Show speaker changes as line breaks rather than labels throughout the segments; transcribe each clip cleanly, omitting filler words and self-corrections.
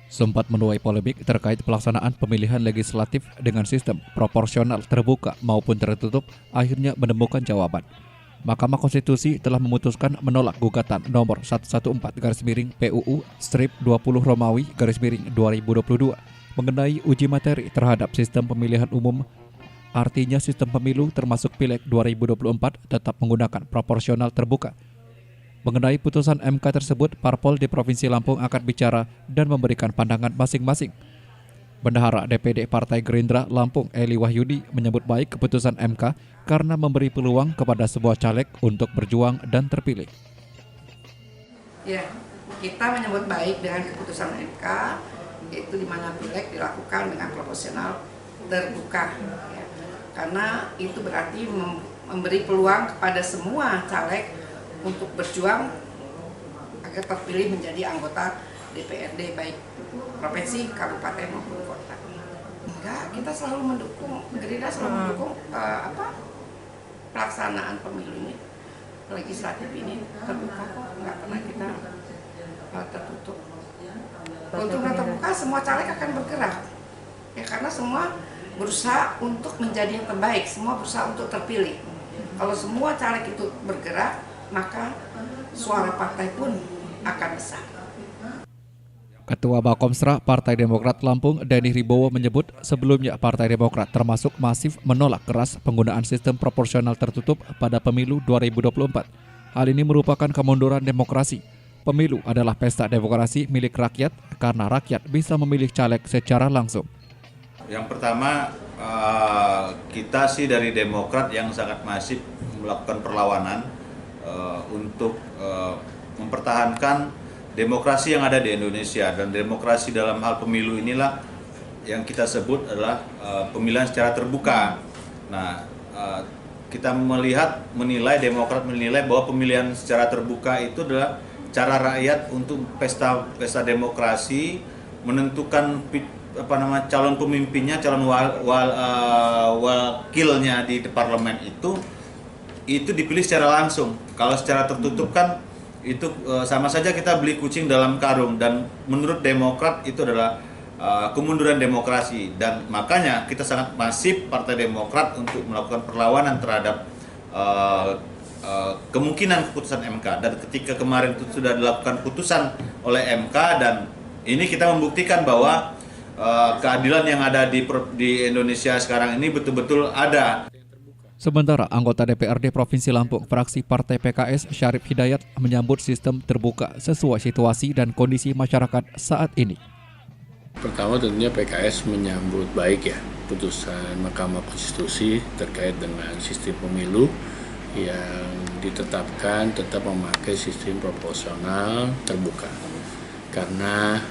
Sempat menuai polemik terkait pelaksanaan pemilihan legislatif dengan sistem proporsional terbuka maupun tertutup, akhirnya menemukan jawaban. Mahkamah Konstitusi telah memutuskan menolak gugatan nomor 114-PUU-20 Romawi-2022 mengenai uji materi terhadap sistem pemilihan umum. Artinya sistem pemilu termasuk Pileg 2024 tetap menggunakan proporsional terbuka. Mengenai putusan MK tersebut, parpol di Provinsi Lampung akan bicara dan memberikan pandangan masing-masing. Bendahara DPD Partai Gerindra Lampung, Eli Wahyudi, menyambut baik keputusan MK karena memberi peluang kepada sebuah caleg untuk berjuang dan terpilih.
Ya, kita menyambut baik dengan keputusan MK, yaitu di mana Pileg dilakukan dengan proporsional terbuka. Ya, karena itu berarti memberi peluang kepada semua caleg untuk berjuang agar terpilih menjadi anggota DPRD baik provinsi, kabupaten maupun kota. Enggak, kita selalu mendukung, Gerindra selalu mendukung pelaksanaan pemilu ini, legislatif ini terbuka kok, nggak pernah kita tertutup. Untuk terbuka, semua caleg akan bergerak, ya karena semua berusaha untuk menjadi yang terbaik, semua berusaha untuk terpilih. Kalau semua caleg itu bergerak, maka suara partai pun akan besar.
Ketua Bakomsra Partai Demokrat Lampung, Denny Ribowo, menyebut sebelumnya Partai Demokrat termasuk masif menolak keras penggunaan sistem proporsional tertutup pada pemilu 2024. Hal ini merupakan kemunduran demokrasi. Pemilu adalah pesta demokrasi milik rakyat karena rakyat bisa memilih caleg secara langsung.
Yang pertama, kita sih dari Demokrat yang sangat masif melakukan perlawanan untuk mempertahankan demokrasi yang ada di Indonesia, dan demokrasi dalam hal pemilu inilah yang kita sebut adalah pemilihan secara terbuka. Nah, kita menilai Demokrat menilai bahwa pemilihan secara terbuka itu adalah cara rakyat untuk pesta demokrasi, menentukan calon pemimpinnya, calon wakilnya di parlemen itu dipilih secara langsung. Kalau secara tertutup kan itu sama saja kita beli kucing dalam karung, dan menurut Demokrat itu adalah kemunduran demokrasi, dan makanya kita sangat masif Partai Demokrat untuk melakukan perlawanan terhadap kemungkinan keputusan MK. Dan ketika kemarin itu sudah dilakukan putusan oleh MK, dan ini kita membuktikan bahwa keadilan yang ada di Indonesia sekarang ini betul-betul ada.
Sementara anggota DPRD Provinsi Lampung, fraksi Partai PKS Syarif Hidayat, menyambut sistem terbuka sesuai situasi dan kondisi masyarakat saat ini.
Pertama tentunya PKS menyambut baik ya putusan Mahkamah Konstitusi terkait dengan sistem pemilu yang ditetapkan tetap memakai sistem proporsional terbuka. Karena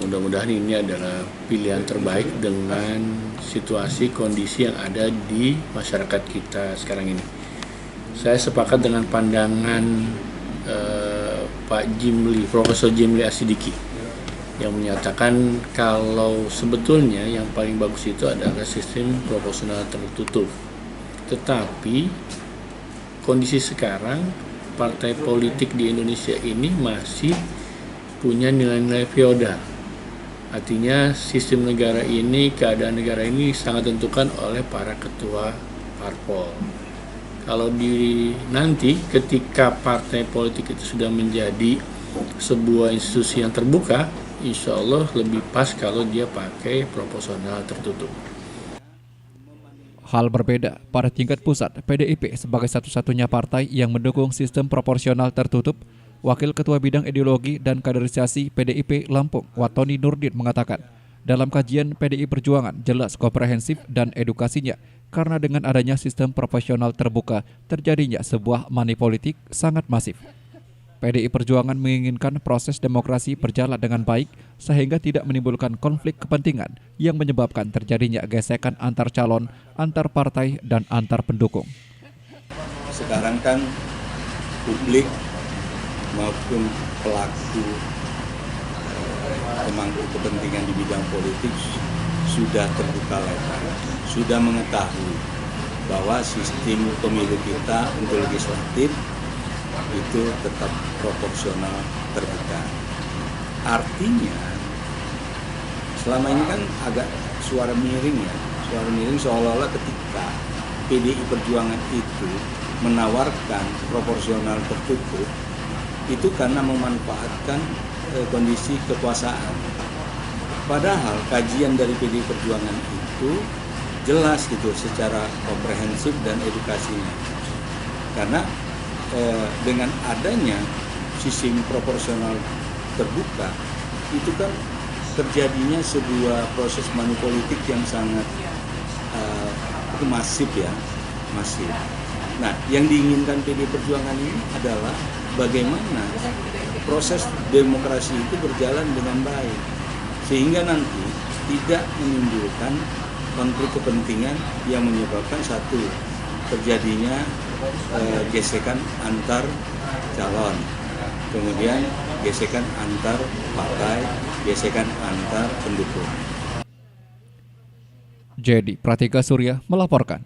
mudah-mudahan ini adalah pilihan terbaik dengan situasi kondisi yang ada di masyarakat kita sekarang ini. Saya sepakat dengan pandangan Pak Jimli, Profesor Jimli Asidiki, yang menyatakan kalau sebetulnya yang paling bagus itu adalah sistem proporsional tertutup. Tetapi kondisi sekarang partai politik di Indonesia ini masih punya nilai-nilai feodal. Artinya sistem negara ini, keadaan negara ini sangat ditentukan oleh para ketua parpol. Kalau nanti ketika partai politik itu sudah menjadi sebuah institusi yang terbuka, insya Allah lebih pas kalau dia pakai proporsional tertutup.
Hal berbeda pada tingkat pusat, PDIP sebagai satu-satunya partai yang mendukung sistem proporsional tertutup. Wakil Ketua Bidang Ideologi dan Kaderisasi PDIP Lampung, Watoni Nurdin, mengatakan, dalam kajian PDI Perjuangan jelas komprehensif dan edukasinya, karena dengan adanya sistem proporsional terbuka, terjadinya sebuah money politik sangat masif. PDI Perjuangan menginginkan proses demokrasi berjalan dengan baik, sehingga tidak menimbulkan konflik kepentingan yang menyebabkan terjadinya gesekan antar calon, antar partai, dan antar pendukung.
Sekarang kan publik maupun pelaku pemangku kepentingan di bidang politik sudah terbuka lebar, sudah mengetahui bahwa sistem pemilu kita untuk legislatif itu tetap proporsional terbuka. Artinya selama ini kan agak suara miring ya, suara miring seolah-olah ketika PDI Perjuangan itu menawarkan proporsional tertutup itu karena memanfaatkan kondisi kekuasaan. Padahal kajian dari PDI Perjuangan itu jelas gitu secara komprehensif dan edukasinya. Karena dengan adanya sistem proporsional terbuka itu kan terjadinya sebuah proses manipolitik yang sangat masif ya, masif. Nah, yang diinginkan PDI Perjuangan ini adalah bagaimana proses demokrasi itu berjalan dengan baik, sehingga nanti tidak menimbulkan konflik kepentingan yang menyebabkan satu, terjadinya gesekan antar calon, kemudian gesekan antar partai, gesekan antar pendukung.
Jadi, Pratika Surya melaporkan.